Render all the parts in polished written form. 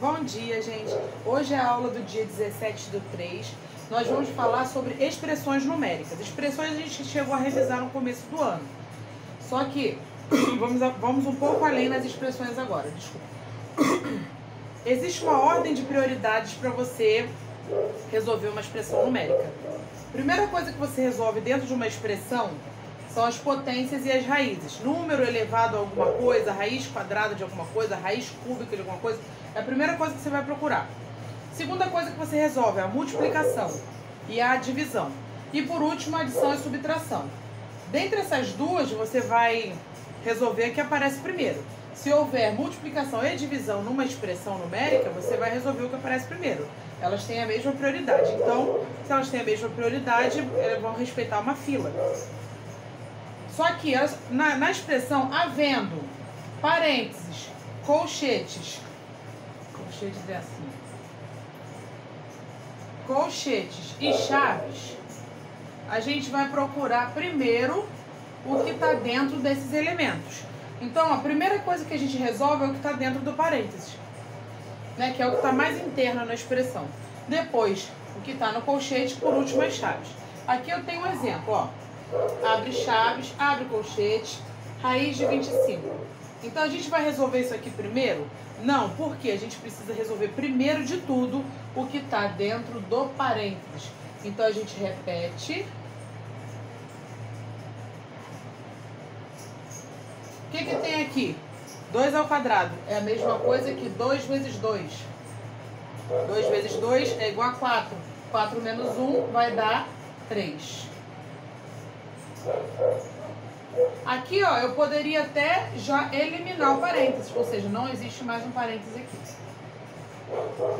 Bom dia, gente. Hoje é a aula do dia 17/3. Nós vamos falar sobre expressões numéricas. Expressões a gente chegou a revisar no começo do ano. Só que vamos um pouco além nas expressões agora, desculpa. Existe uma ordem de prioridades para você resolver uma expressão numérica. Primeira coisa que você resolve dentro de uma expressão são as potências e as raízes. Número elevado a alguma coisa, raiz quadrada de alguma coisa, raiz cúbica de alguma coisa. É a primeira coisa que você vai procurar. Segunda coisa que você resolve é a multiplicação e a divisão. E por último, a adição e subtração. Dentre essas duas, você vai resolver a que aparece primeiro. Se houver multiplicação e divisão numa expressão numérica, você vai resolver o que aparece primeiro. Elas têm a mesma prioridade. Então, se elas têm a mesma prioridade, elas vão respeitar uma fila. Só que na expressão havendo parênteses, colchetes é assim, colchetes e chaves, a gente vai procurar primeiro o que está dentro desses elementos. Então, a primeira coisa que a gente resolve é o que está dentro do parênteses, né, que é o que está mais interno na expressão. Depois, o que está no colchete, por último, as chaves. Aqui eu tenho um exemplo, ó. Abre chaves, abre colchete, raiz de 25. Então, a gente vai resolver isso aqui primeiro? Não, porque a gente precisa resolver primeiro de tudo o que está dentro do parênteses. Então, a gente repete. O que que tem aqui? 2 ao quadrado. É a mesma coisa que 2 vezes 2. 2 vezes 2 é igual a 4. 4 menos 1 vai dar 3. Aqui, ó, eu poderia até já eliminar o parênteses, ou seja, não existe mais um parênteses aqui.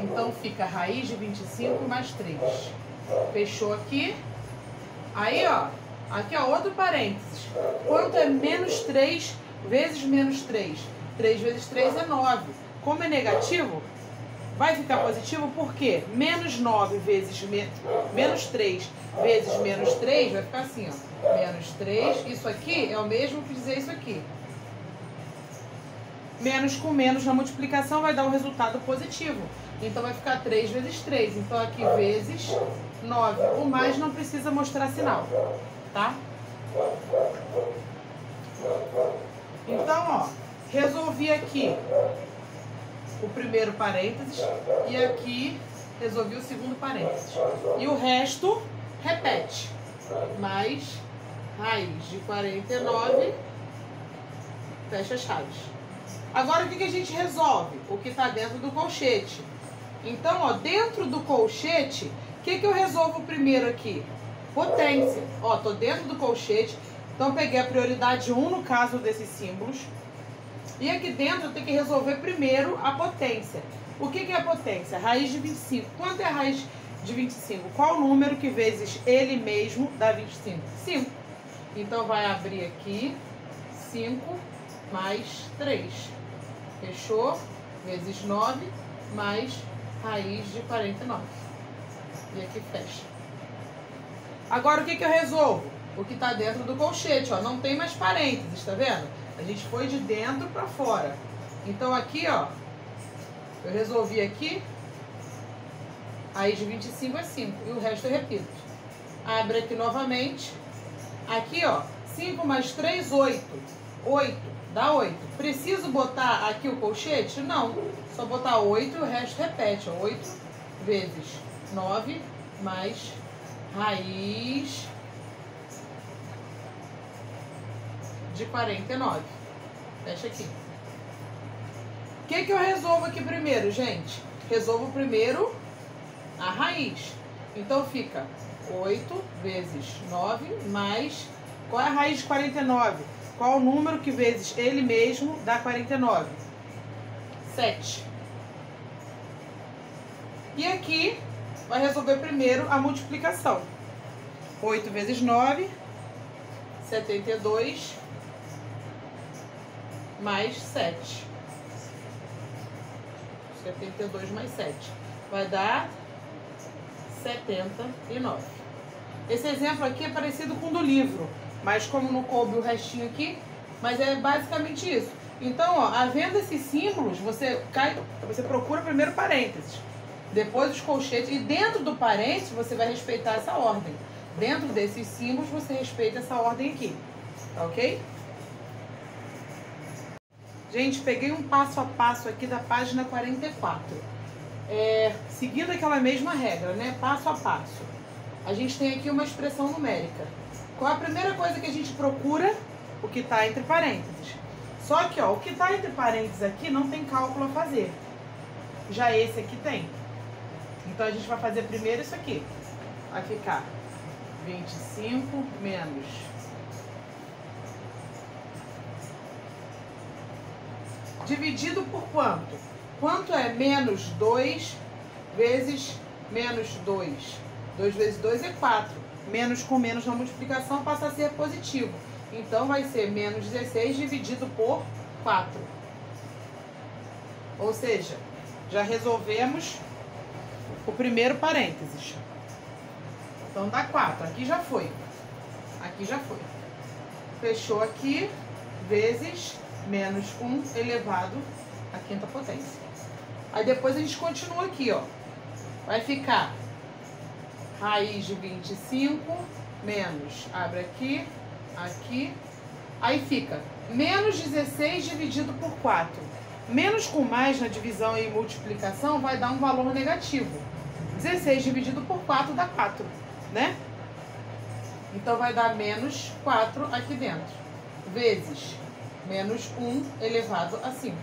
Então fica raiz de 25 mais 3. Fechou aqui. Aí, ó, aqui, ó, outro parênteses. Quanto é menos 3 vezes menos 3? 3 vezes 3 é 9. Como é negativo, vai ficar positivo porque menos 9 vezes menos 3 vezes menos 3 vai ficar assim, ó. Menos 3, isso aqui é o mesmo que dizer isso aqui. Menos com menos na multiplicação vai dar um resultado positivo. Então vai ficar 3 vezes 3. Então aqui vezes 9. O mais não precisa mostrar sinal, tá? Então, ó, resolvi aqui o primeiro parênteses e aqui resolvi o segundo parênteses. E o resto repete. Mais raiz de 49, fecha as chaves. Agora o que a gente resolve? O que está dentro do colchete. Então, ó, dentro do colchete, o que eu resolvo primeiro aqui? Potência. Ó, tô dentro do colchete, então peguei a prioridade 1 no caso desses símbolos. E aqui dentro eu tenho que resolver primeiro a potência. O que é a potência? Raiz de 25. Quanto é a raiz de 25? Qual número que vezes ele mesmo dá 25? 5. Então vai abrir aqui 5 mais 3. Fechou? Vezes 9 mais raiz de 49. E aqui fecha. Agora o que eu resolvo? O que está dentro do colchete, ó. Não tem mais parênteses, tá vendo? A gente foi de dentro para fora. Então aqui, ó, eu resolvi aqui, raiz de 25 é 5, e o resto eu repito. Abre aqui novamente. Aqui, ó, 5 mais 3, 8. 8, dá 8. Preciso botar aqui o colchete? Não. Só botar 8 e o resto repete, ó. 8 vezes 9 mais raiz de 49. Fecha aqui. O que eu resolvo aqui primeiro, gente? Resolvo primeiro a raiz. Então fica 8 vezes 9 mais... Qual é a raiz de 49? Qual o número que vezes ele mesmo dá 49? 7. E aqui vai resolver primeiro a multiplicação. 8 vezes 9, 72, mais 7. 72 mais 7. Vai dar 79. Esse exemplo aqui é parecido com o do livro, mas como não coube o restinho aqui, mas é basicamente isso. Então, ó, havendo esses símbolos, você procura primeiro parênteses, depois os colchetes, e dentro do parênteses você vai respeitar essa ordem. Dentro desses símbolos você respeita essa ordem aqui, tá ok? Gente, peguei um passo a passo aqui da página 44. Seguindo aquela mesma regra, né? Passo a passo. A gente tem aqui uma expressão numérica. Qual a primeira coisa que a gente procura? O que está entre parênteses. Só que, ó, o que está entre parênteses aqui não tem cálculo a fazer. Já esse aqui tem. Então, a gente vai fazer primeiro isso aqui. Vai ficar 25 menos... dividido por quanto? Quanto é menos 2 vezes menos 2? 2 vezes 2 é 4. Menos com menos na multiplicação passa a ser positivo. Então, vai ser menos 16 dividido por 4. Ou seja, já resolvemos o primeiro parênteses. Então, dá 4. Aqui já foi. Aqui já foi. Fechou aqui, vezes menos 1 elevado à quinta potência. Aí, depois a gente continua aqui, ó. Vai ficar raiz de 25 menos, abre aqui, aqui. Aí fica menos 16 dividido por 4. Menos com mais na divisão e multiplicação vai dar um valor negativo. 16 dividido por 4 dá 4, né? Então, vai dar menos 4 aqui dentro. Vezes menos 1 elevado a 5.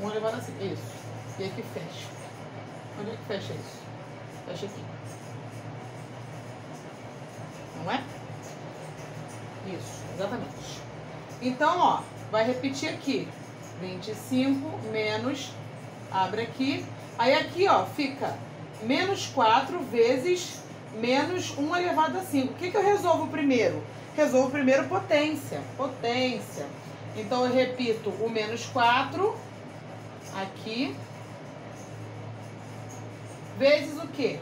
1 elevado a 5. Isso. E aqui fecha. Onde é que fecha isso? Fecha aqui. Não é? Isso, exatamente. Então, ó, vai repetir aqui. 25 menos, abre aqui. Aí aqui, ó, fica menos 4 vezes menos 1 elevado a 5. O que eu resolvo primeiro? Resolvo primeiro potência. Potência. Então, eu repito o menos 4 aqui. Vezes o quê?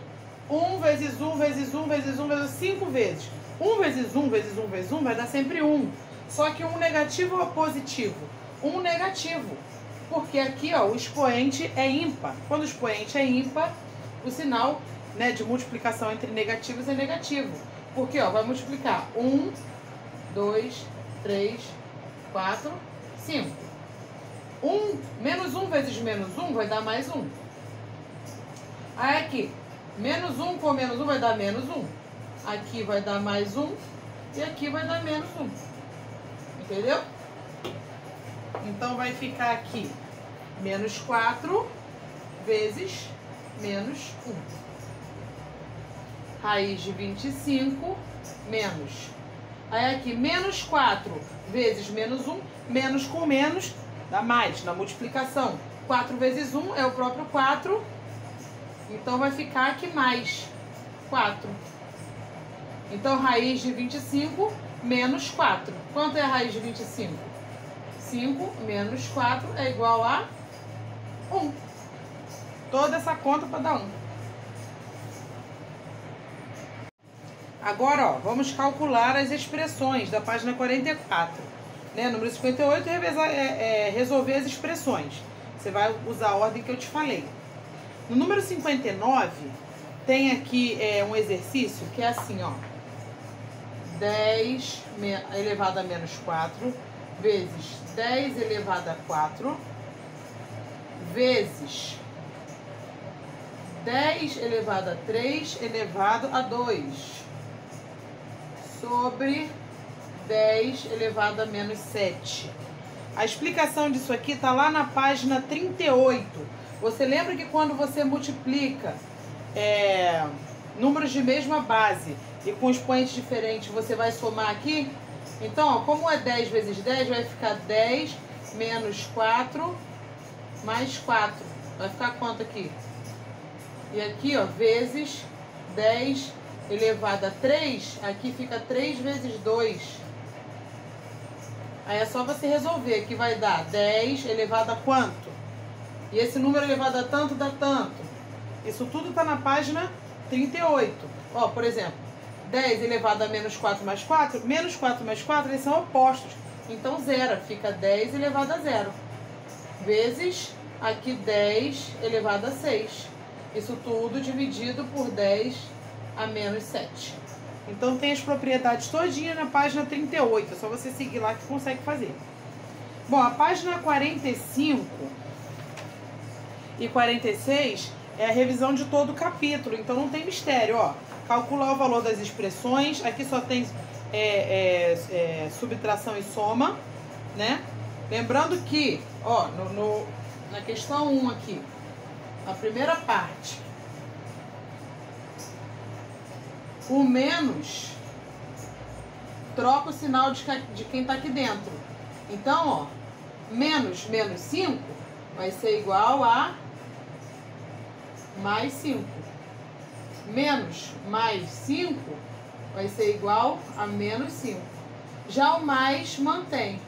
1 vezes 1 vezes 1 vezes 1 vezes 5 vezes. 1 vezes 1 vezes 1 vezes 1 vai dar sempre 1. Só que 1 negativo ou positivo? 1 negativo. Porque aqui, ó, o expoente é ímpar. Quando o expoente é ímpar, o sinal, né, de multiplicação entre negativos é negativo. Porque, ó, vai multiplicar 1, 2, 3, 4, 5. Menos 1 vezes menos 1 vai dar mais 1. Aí aqui, menos 1 com menos 1 vai dar menos 1. Aqui vai dar mais 1 e aqui vai dar menos 1. Entendeu? Então, vai ficar aqui menos 4 vezes menos 1. Raiz de 25 menos. Aí aqui, menos 4 vezes menos 1. Menos com menos dá mais na multiplicação. 4 vezes 1 é o próprio 4. Então, vai ficar aqui mais 4. Então, raiz de 25 menos 4. Quanto é a raiz de 25? 5 menos 4 é igual a 1. Toda essa conta para dar 1. Agora, ó, vamos calcular as expressões da página 44. Né? Número 58, resolver as expressões. Você vai usar a ordem que eu te falei. No número 59, tem aqui um exercício que é assim, ó. 10 elevado a menos 4 vezes 10 elevado a 4 vezes 10 elevado a 3 elevado a 2 sobre 10 elevado a menos 7. A explicação disso aqui está lá na página 38. Você lembra que quando você multiplica números de mesma base e com expoentes diferentes, você vai somar aqui? Então, ó, como é 10 vezes 10, vai ficar 10 menos 4 mais 4. Vai ficar quanto aqui? E aqui, ó, vezes 10 elevado a 3, aqui fica 3 vezes 2. Aí é só você resolver, que vai dar 10 elevado a quanto? E esse número elevado a tanto dá tanto. Isso tudo está na página 38. Ó, por exemplo, 10 elevado a menos 4 mais 4, menos 4 mais 4, eles são opostos. Então, zero. Fica 10 elevado a 0. Vezes, aqui 10 elevado a 6. Isso tudo dividido por 10 a menos 7. Então, tem as propriedades todinhas na página 38. É só você seguir lá que consegue fazer. Bom, a página 45 e 46 é a revisão de todo o capítulo. Então, não tem mistério, ó. Calcular o valor das expressões. Aqui só tem subtração e soma, né? Lembrando que, ó, na questão 1 aqui, na primeira parte, o menos troca o sinal de quem está aqui dentro. Então, ó, menos 5 vai ser igual a mais 5. Menos mais 5 vai ser igual a menos 5. Já o mais mantém.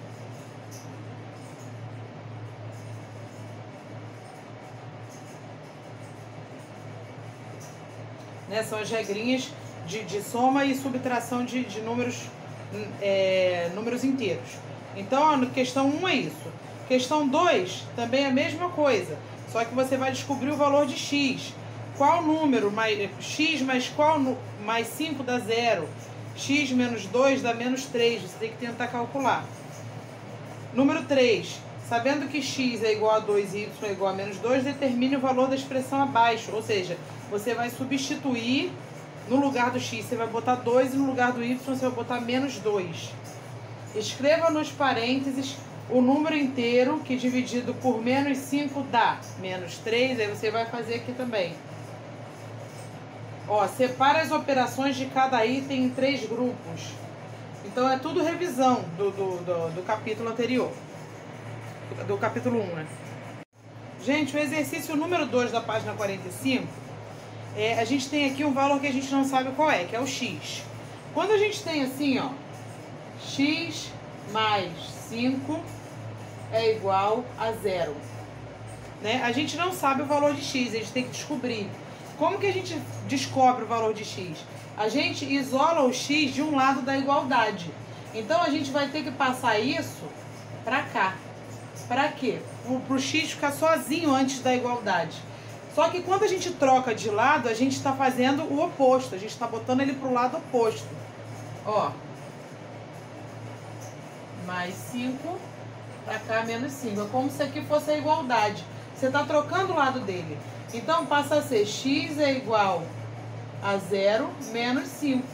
Né? São as regrinhas de soma e subtração de números, números inteiros. Então, a questão 1 é isso. Questão 2 também é a mesma coisa, só que você vai descobrir o valor de x. Qual número mais x mais qual mais 5 dá 0? X menos 2 dá menos 3. Você tem que tentar calcular. Número 3. Sabendo que x é igual a 2 e y é igual a menos 2, determine o valor da expressão abaixo. Ou seja, você vai substituir no lugar do x, você vai botar 2 e no lugar do y você vai botar menos 2. Escreva nos parênteses o número inteiro que dividido por menos 5 dá menos 3. Aí você vai fazer aqui também. Ó, separa as operações de cada item em 3 grupos. Então, é tudo revisão do capítulo anterior. Do capítulo 1, né? Gente, o exercício número 2 da página 45, a gente tem aqui um valor que a gente não sabe qual é, que é o x. Quando a gente tem assim, ó, x mais 5 é igual a 0. Né? A gente não sabe o valor de x, a gente tem que descobrir. Como que a gente descobre o valor de x? A gente isola o x de um lado da igualdade. Então, a gente vai ter que passar isso para cá. Para quê? Para o x ficar sozinho antes da igualdade. Só que quando a gente troca de lado, a gente está fazendo o oposto. A gente está botando ele para o lado oposto. Ó. Mais 5, para cá menos 5. É como se aqui fosse a igualdade. Você está trocando o lado dele. Então, passa a ser x é igual a 0 menos 5.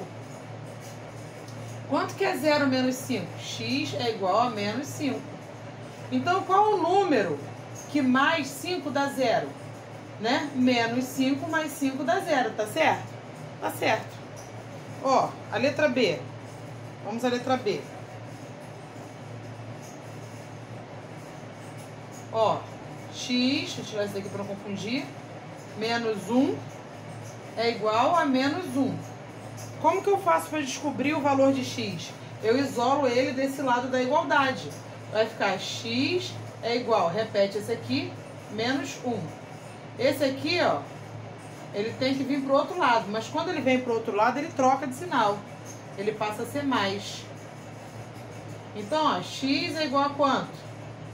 Quanto que é 0 menos 5? X é igual a menos 5. Então, qual o número que mais 5 dá 0? Né? Menos 5 mais 5 dá 0, tá certo? Tá certo. Ó, a letra B. Vamos à letra B. Ó, x, deixa eu tirar isso daqui para não confundir, menos 1 é igual a menos 1. Como que eu faço para descobrir o valor de x? Eu isolo ele desse lado da igualdade. Vai ficar x é igual, repete esse aqui, menos 1. Esse aqui, ó, ele tem que vir para o outro lado, mas quando ele vem para o outro lado, ele troca de sinal. Ele passa a ser mais. Então, ó, x é igual a quanto?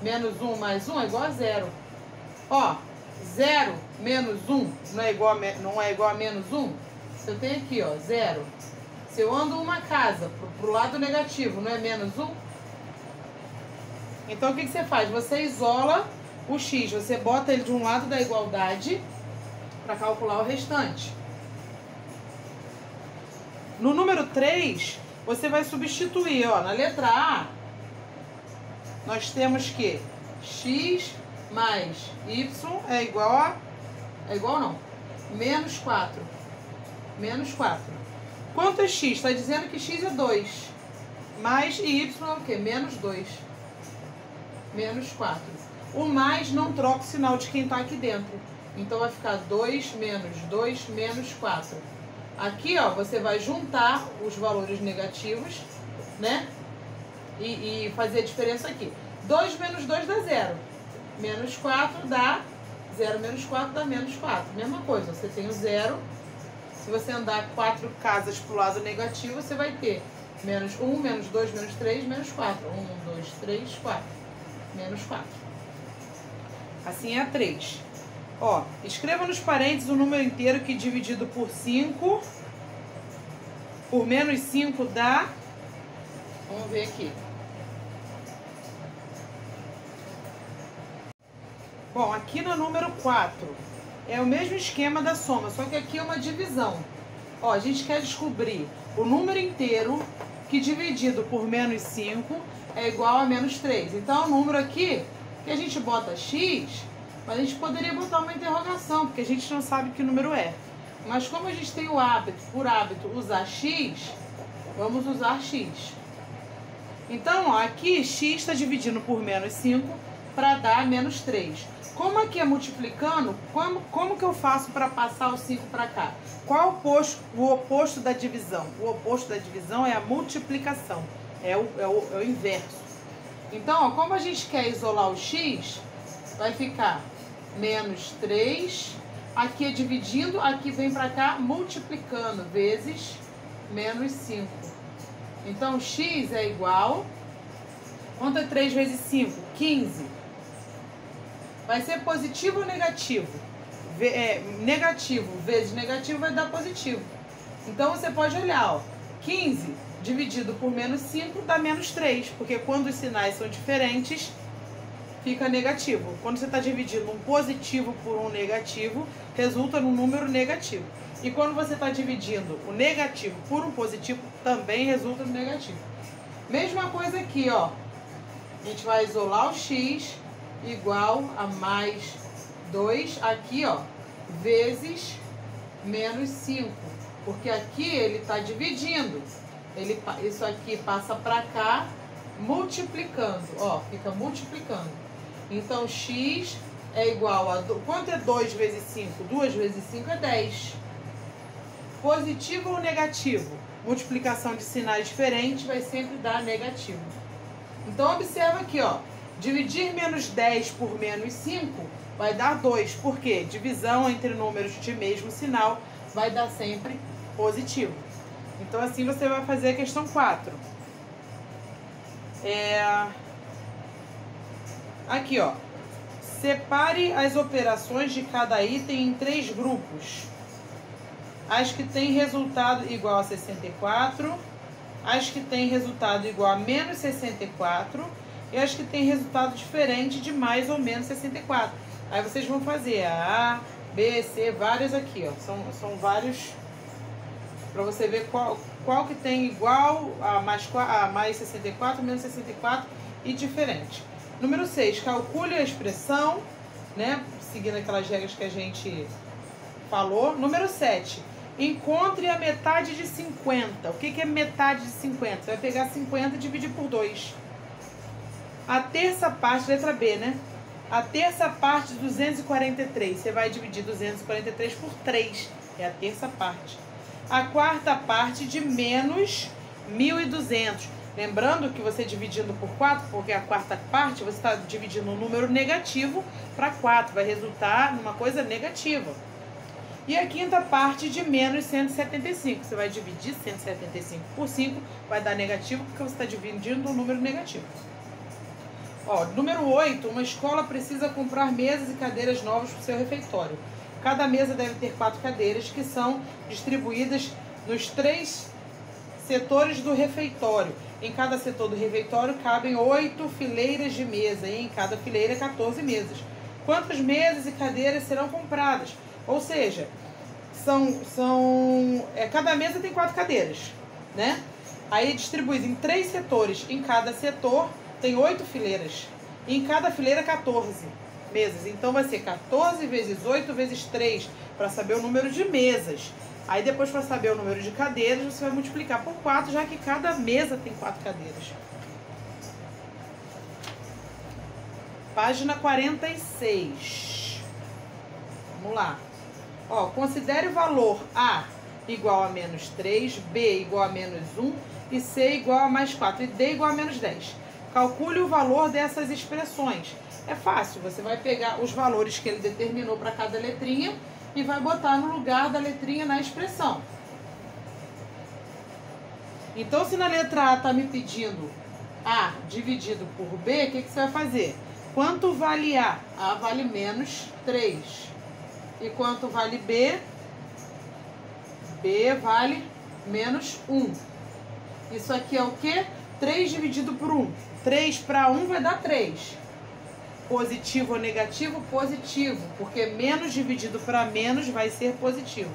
Menos 1 mais 1 é igual a 0. Ó, 0 menos 1 não é igual a menos 1? Eu tenho aqui, ó, 0. Se eu ando uma casa pro lado negativo, não é menos 1? Então, o que você faz? Você isola o x, você bota ele de um lado da igualdade para calcular o restante. No número 3, você vai substituir, ó, na letra A, nós temos que x mais y é igual a... É igual não. Menos 4. Menos 4. Quanto é x? Está dizendo que x é 2. Mais e y é o quê? Menos 2. Menos 4. O mais não troca o sinal de quem está aqui dentro. Então, vai ficar 2 menos 4. Aqui, ó, você vai juntar os valores negativos, né? E fazer a diferença aqui. 2 menos 2 dá 0. Menos 4 dá... 0 menos 4 dá menos 4. Mesma coisa, você tem o 0 Se você andar 4 casas para o lado negativo, você vai ter menos 1, menos 2, menos 3, menos 4. 1, 2, 3, 4. Menos 4. Assim é a 3. Ó, escreva nos parênteses o número inteiro que dividido por 5, por menos 5 dá... Vamos ver aqui. Bom, aqui no número 4 é o mesmo esquema da soma, só que aqui é uma divisão. Ó, a gente quer descobrir o número inteiro que dividido por menos 5 é igual a menos 3. Então, o número aqui, que a gente bota x, mas a gente poderia botar uma interrogação, porque a gente não sabe que número é. Mas como a gente tem o hábito, por hábito, usar x, vamos usar x. Então, ó, aqui x está dividindo por menos 5 para dar menos 3. Como aqui é multiplicando, como que eu faço para passar o 5 para cá? Qual o oposto da divisão? O oposto da divisão é a multiplicação, é o inverso. Então, ó, como a gente quer isolar o x, vai ficar menos 3, aqui é dividindo, aqui vem para cá multiplicando, vezes menos 5. Então, x é igual... Quanto é 3 vezes 5? 15. Vai ser positivo ou negativo? Negativo vezes negativo vai dar positivo. Então, você pode olhar, ó, 15 dividido por menos 5 dá menos 3, porque quando os sinais são diferentes, fica negativo. Quando você está dividindo um positivo por um negativo, resulta num número negativo. E quando você está dividindo o negativo por um positivo, também resulta no negativo. Mesma coisa aqui, ó. A gente vai isolar o x igual a mais 2, aqui, ó, vezes menos 5. Porque aqui ele está dividindo. Isso aqui passa para cá, multiplicando, ó, fica multiplicando. Então, x é igual a... Quanto é 2 vezes 5? 2 vezes 5 é 10. Positivo ou negativo? Multiplicação de sinais diferentes vai sempre dar negativo. Então, observa aqui, ó. Dividir menos 10 por menos 5 vai dar 2. Por quê? Divisão entre números de mesmo sinal vai dar sempre positivo. Então, assim você vai fazer a questão 4. Aqui, ó. Separe as operações de cada item em 3 grupos. As que têm resultado igual a 64, as que têm resultado igual a menos 64 e as que têm resultado diferente de mais ou menos 64. Aí vocês vão fazer a B, C, várias aqui, ó. São vários, para você ver qual que tem igual a mais 64, menos 64 e diferente. Número 6, calcule a expressão, né? Seguindo aquelas regras que a gente falou. Número 7, encontre a metade de 50. O que é metade de 50? Você vai pegar 50 e dividir por 2. A terça parte, letra B, né? A terça parte de 243. Você vai dividir 243 por 3. É a terça parte. A quarta parte de menos 1.200. Lembrando que você dividindo por 4, porque a quarta parte, você está dividindo um número negativo para 4. Vai resultar numa coisa negativa. E a quinta parte de menos 175. Você vai dividir 175 por 5, vai dar negativo, porque você está dividindo um número negativo. Ó, número 8, uma escola precisa comprar mesas e cadeiras novas para o seu refeitório. Cada mesa deve ter 4 cadeiras, que são distribuídas nos 3 setores do refeitório. Em cada setor do refeitório cabem 8 fileiras de mesa, e em cada fileira 14 mesas. Quantas mesas e cadeiras serão compradas? Ou seja, cada mesa tem 4 cadeiras, né? Aí distribuído em 3 setores. Em cada setor tem 8 fileiras. E em cada fileira 14 mesas. Então vai ser 14 vezes 8 vezes 3, para saber o número de mesas. Aí depois, para saber o número de cadeiras, você vai multiplicar por 4, já que cada mesa tem 4 cadeiras. Página 46. Vamos lá. Ó, considere o valor A igual a menos 3, B igual a menos 1 e C igual a mais 4 e D igual a menos 10. Calcule o valor dessas expressões. É fácil, você vai pegar os valores que ele determinou para cada letrinha e vai botar no lugar da letrinha na expressão. Então, se na letra A está me pedindo A dividido por B, o que você vai fazer? Quanto vale A? A vale menos 3. E quanto vale B? B vale menos 1. Isso aqui é o quê? 3 dividido por 1. 3 para 1 vai dar 3. Positivo ou negativo? Positivo, porque menos dividido para menos vai ser positivo.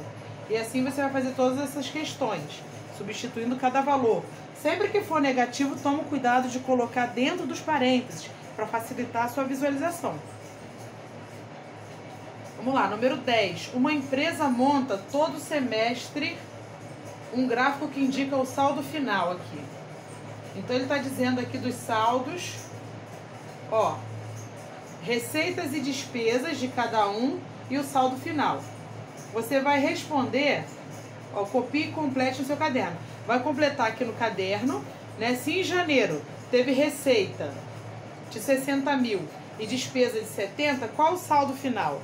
E assim você vai fazer todas essas questões, substituindo cada valor. Sempre que for negativo, toma cuidado de colocar dentro dos parênteses, para facilitar a sua visualização. Vamos lá, número 10. Uma empresa monta todo semestre um gráfico que indica o saldo final aqui. Então ele está dizendo aqui dos saldos, ó, receitas e despesas de cada um e o saldo final. Você vai responder, ó, copie e complete no seu caderno. Vai completar aqui no caderno, né? Se em janeiro teve receita de 60 mil e despesa de 70, qual o saldo final?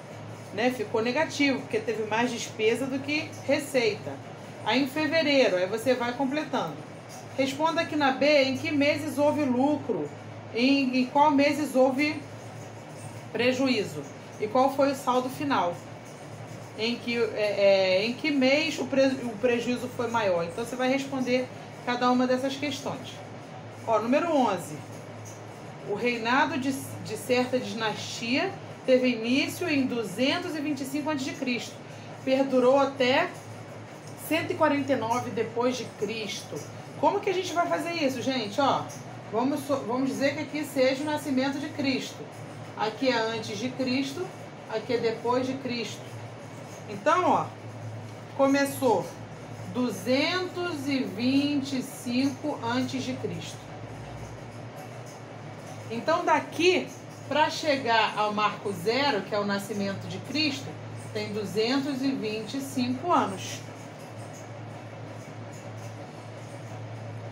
Né? Ficou negativo, porque teve mais despesa do que receita. Aí em fevereiro, aí você vai completando. Responda aqui na B, em que meses houve lucro, em qual meses houve prejuízo e qual foi o saldo final. Em que mês o prejuízo foi maior. Então você vai responder cada uma dessas questões. Ó, número 11. O reinado de certa dinastia teve início em 225 a.C. Perdurou até 149 depois de Cristo. Como que a gente vai fazer isso, gente? Ó, vamos dizer que aqui seja o nascimento de Cristo. Aqui é antes de Cristo, aqui é depois de Cristo. Então, ó, começou 225 a.C. Então, daqui para chegar ao marco zero, que é o nascimento de Cristo, tem 225 anos.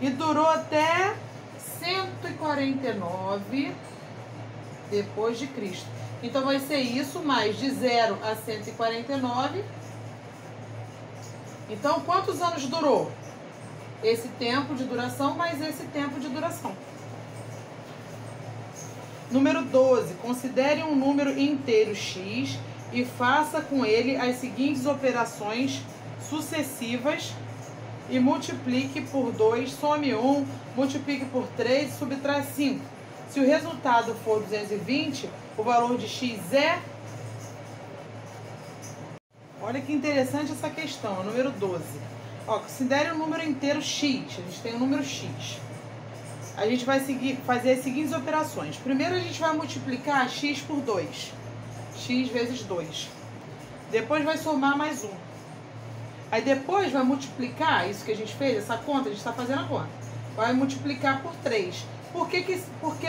E durou até 149 depois de Cristo. Então vai ser isso, mais de 0 a 149. Então, quantos anos durou? Esse tempo de duração mais esse tempo de duração. Número 12. Considere um número inteiro x e faça com ele as seguintes operações sucessivas e multiplique por 2, some 1, multiplique por 3 e subtrai 5. Se o resultado for 220, o valor de x é... Olha que interessante essa questão, número 12. Ó, considere um número inteiro x, a gente tem um número x. A gente vai fazer as seguintes operações. Primeiro a gente vai multiplicar x por 2. X vezes 2. Depois vai somar mais 1. Aí depois vai multiplicar, isso que a gente fez, essa conta, a gente está fazendo a conta. Vai multiplicar por 3. Por que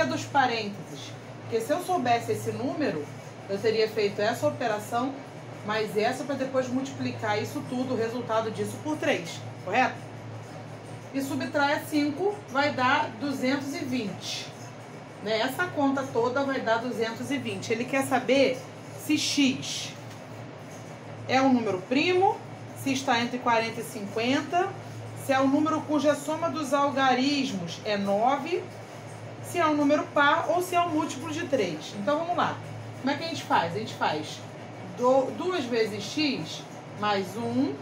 dos parênteses? Porque se eu soubesse esse número, eu teria feito essa operação, mais essa, para depois multiplicar isso tudo, o resultado disso, por 3. Correto? E subtraia 5 vai dar 220. Né? Essa conta toda vai dar 220. Ele quer saber se x é um número primo, se está entre 40 e 50, se é um número cuja soma dos algarismos é 9, se é um número par ou se é um múltiplo de 3. Então vamos lá. Como é que a gente faz? A gente faz 2 vezes x mais 1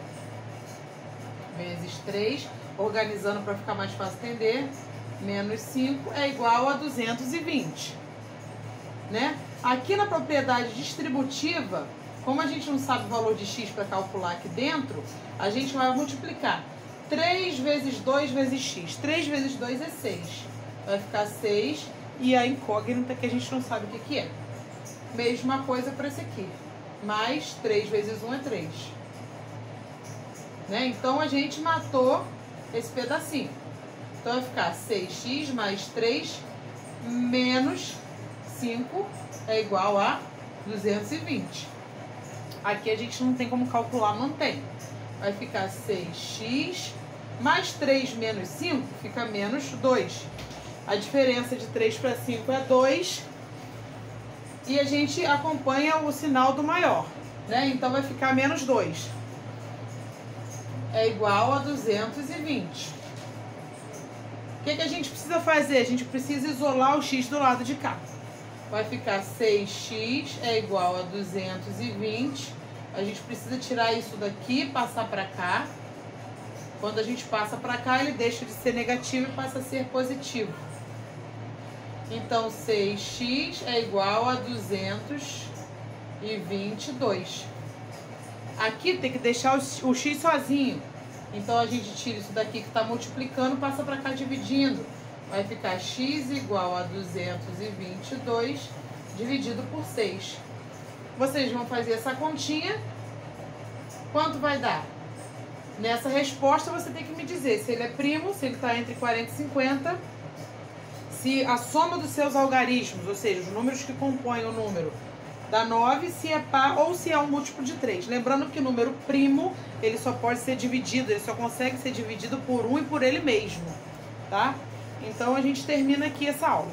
vezes 3, organizando para ficar mais fácil entender, menos 5 é igual a 220. Né? Aqui na propriedade distributiva, como a gente não sabe o valor de x para calcular aqui dentro, a gente vai multiplicar 3 vezes 2 vezes x. 3 vezes 2 é 6. Vai ficar 6 e a incógnita que a gente não sabe o que é. Mesma coisa para esse aqui. Mais 3 vezes 1 é 3. Né? Então a gente matou esse pedacinho. Então vai ficar 6x mais 3 menos 5 é igual a 220. Aqui a gente não tem como calcular, mantém. Vai ficar 6x mais 3 menos 5 fica menos 2. A diferença de 3 para 5 é 2. E a gente acompanha o sinal do maior. né? Então vai ficar menos 2. É igual a 220. O que a gente precisa fazer? A gente precisa isolar o x do lado de cá. Vai ficar 6x é igual a 220. A gente precisa tirar isso daqui e passar para cá. Quando a gente passa para cá, ele deixa de ser negativo e passa a ser positivo. Então, 6x é igual a 222. Aqui tem que deixar o x sozinho. Então, a gente tira isso daqui que está multiplicando, passa para cá dividindo. Vai ficar x igual a 222 dividido por 6. Vocês vão fazer essa continha. Quanto vai dar? Nessa resposta, você tem que me dizer se ele é primo, se ele está entre 40 e 50, se a soma dos seus algarismos, ou seja, os números que compõem o número, dá 9, se é par ou se é um múltiplo de 3. Lembrando que o número primo, ele só pode ser dividido, ele só consegue ser dividido por 1 e por ele mesmo, tá? Então, a gente termina aqui essa aula.